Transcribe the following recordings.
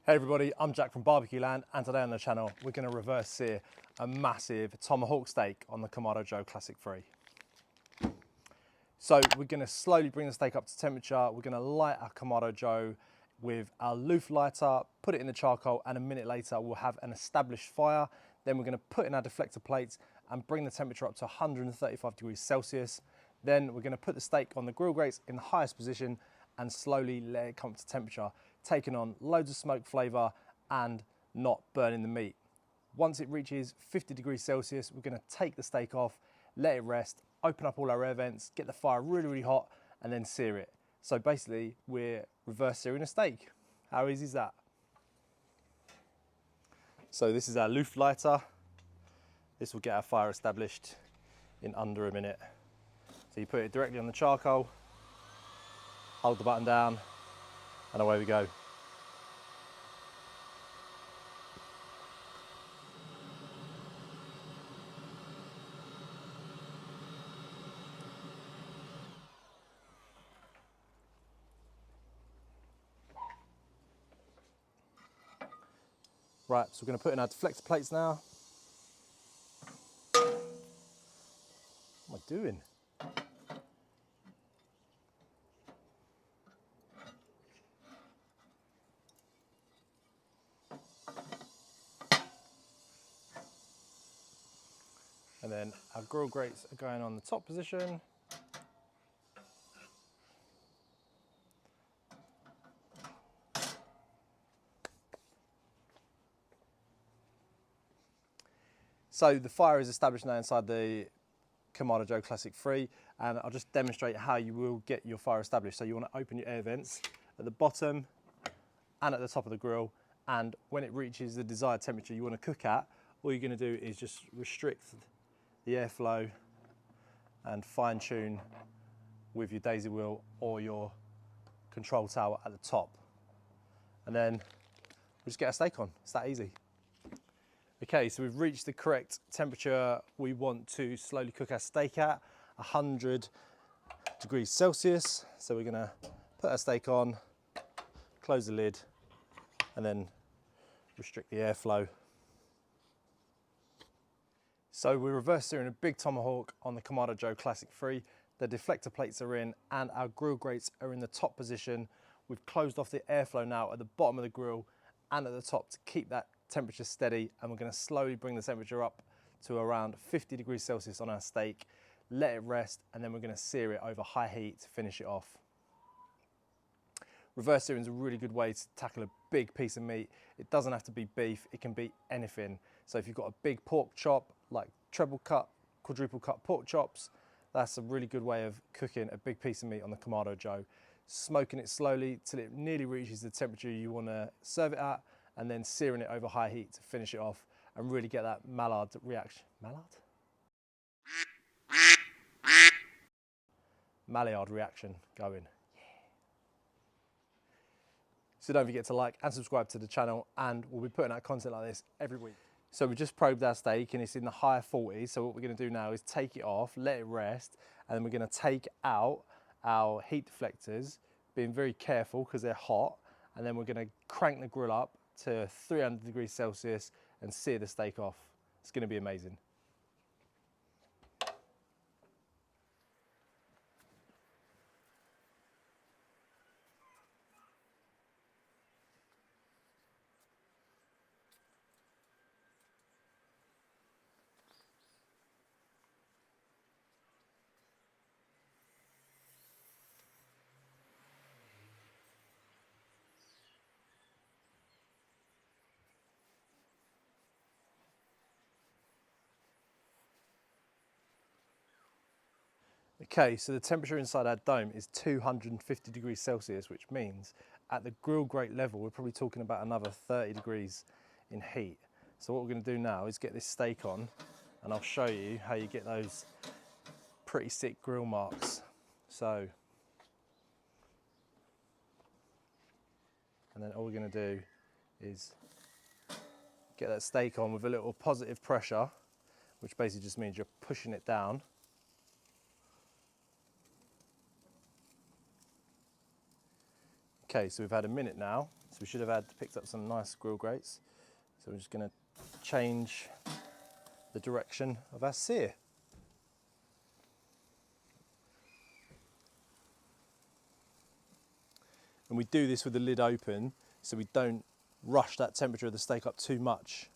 Hey everybody, I'm Jack from BBQLAND, and today on the channel we're going to reverse sear a massive Tomahawk steak on the Kamado Joe Classic 3. So we're going to slowly bring the steak up to temperature. We're going to light our Kamado Joe with our loaf lighter, put it in the charcoal, and a minute later we'll have an established fire. Then we're going to put in our deflector plates and bring the temperature up to 135 degrees Celsius. Then we're going to put the steak on the grill grates in the highest position and slowly let it come to temperature, taking on loads of smoke flavour and not burning the meat. Once it reaches 50 degrees Celsius, we're going to take the steak off, let it rest, open up all our air vents, get the fire really, really hot, and then sear it. So basically, we're reverse searing a steak. How easy is that? So this is our loaf lighter. This will get our fire established in under a minute. So you put it directly on the charcoal, hold the button down, and away we go. Right, so we're going to put in our deflector plates now. What am I doing? And then our grill grates are going on the top position. So the fire is established now inside the Kamado Joe Classic 3, and I'll just demonstrate how you will get your fire established. So you want to open your air vents at the bottom and at the top of the grill, and when it reaches the desired temperature you want to cook at, all you're going to do is just restrict the airflow and fine tune with your daisy wheel or your control tower at the top. And then we'll just get our steak on. It's that easy. Okay, so we've reached the correct temperature we want to slowly cook our steak at, 100 degrees Celsius. So we're gonna put our steak on, close the lid, and then restrict the airflow. So we're reverse searing a big tomahawk on the Kamado Joe Classic 3. The deflector plates are in and our grill grates are in the top position. We've closed off the airflow now at the bottom of the grill and at the top to keep that temperature steady, and we're going to slowly bring the temperature up to around 50 degrees Celsius on our steak, let it rest, and then we're going to sear it over high heat to finish it off. Reverse searing is a really good way to tackle a big piece of meat. It doesn't have to be beef, it can be anything. So if you've got a big pork chop, like treble cut, quadruple cut pork chops, that's a really good way of cooking a big piece of meat on the Kamado Joe. Smoking it slowly till it nearly reaches the temperature you want to serve it at, and then searing it over high heat to finish it off and really get that Maillard reaction. Maillard reaction going. Yeah. So don't forget to like and subscribe to the channel, and we'll be putting out content like this every week. So we just probed our steak and it's in the higher 40s. So what we're going to do now is take it off, let it rest, and then we're going to take out our heat deflectors, being very careful because they're hot, and then we're going to crank the grill up to 300 degrees Celsius and sear the steak off. It's going to be amazing. Okay, so the temperature inside our dome is 250 degrees Celsius, which means at the grill grate level, we're probably talking about another 30 degrees in heat. So what we're going to do now is get this steak on, and I'll show you how you get those pretty sick grill marks. So, and then all we're going to do is get that steak on with a little positive pressure, which basically just means you're pushing it down. Okay, so we've had a minute now So we should have picked up some nice grill grates. So we're just going to change the direction of our sear. And we do this with the lid open so we don't rush that temperature of the steak up too much.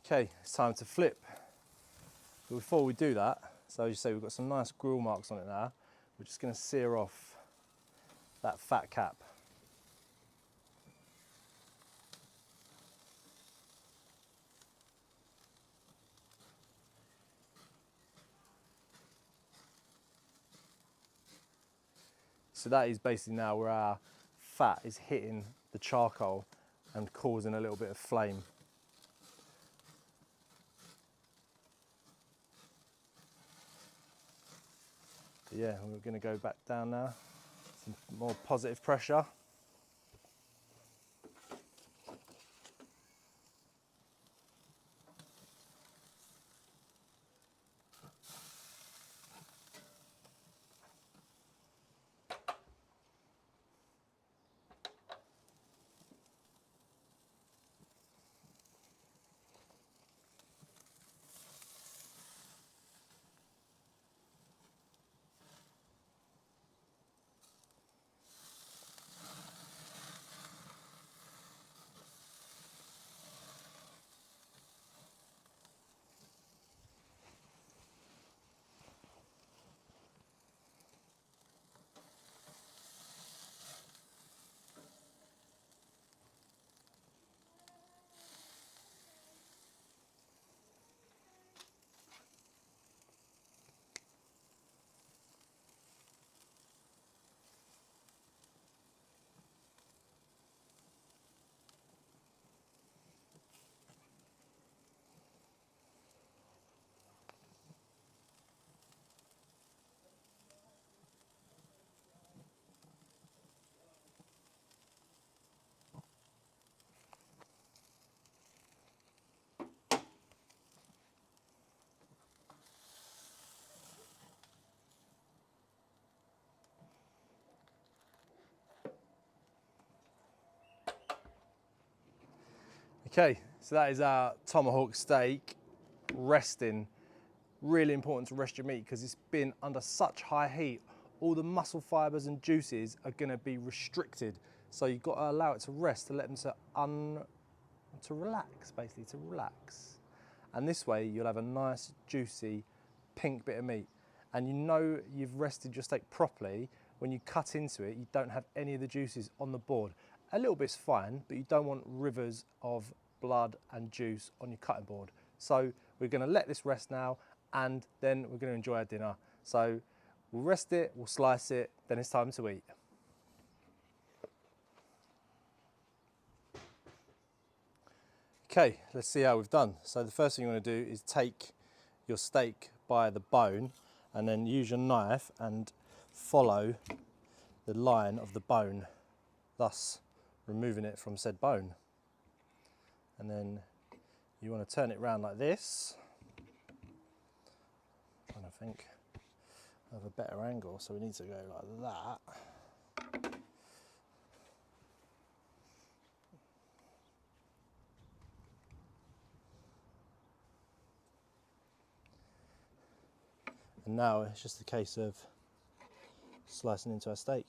Okay, it's time to flip. But before we do that, so as you say, we've got some nice grill marks on it now. We're just going to sear off that fat cap. So that is basically now where our fat is hitting the charcoal and causing a little bit of flame. Yeah, we're going to go back down now, some more positive pressure. Okay, so that is our tomahawk steak resting. Really important to rest your meat because it's been under such high heat. All the muscle fibers and juices are going to be restricted. So you've got to allow it to rest, to let them to relax, basically, to relax. And this way you'll have a nice, juicy, pink bit of meat. And you know you've rested your steak properly when you cut into it, you don't have any of the juices on the board. A little bit's fine, but you don't want rivers of blood and juice on your cutting board. So we're going to let this rest now, and then we're going to enjoy our dinner. So we'll rest it, we'll slice it, then it's time to eat. Okay, let's see how we've done. So the first thing you want to do is take your steak by the bone and then use your knife and follow the line of the bone, thus removing it from said bone. And then you want to turn it round like this. I'm trying to think of a better angle, so we need to go like that. And now it's just a case of slicing into our steak.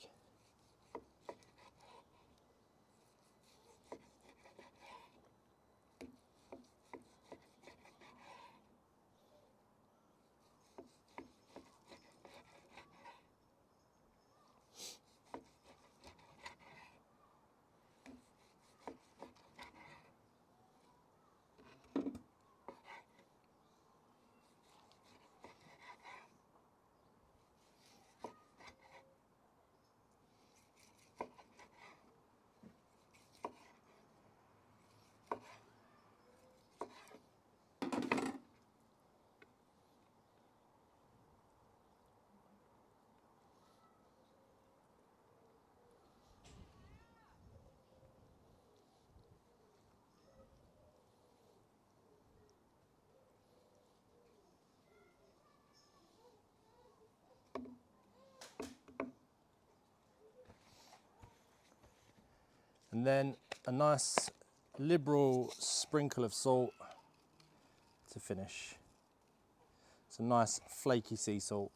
And then a nice liberal sprinkle of salt to finish. It's a nice flaky sea salt.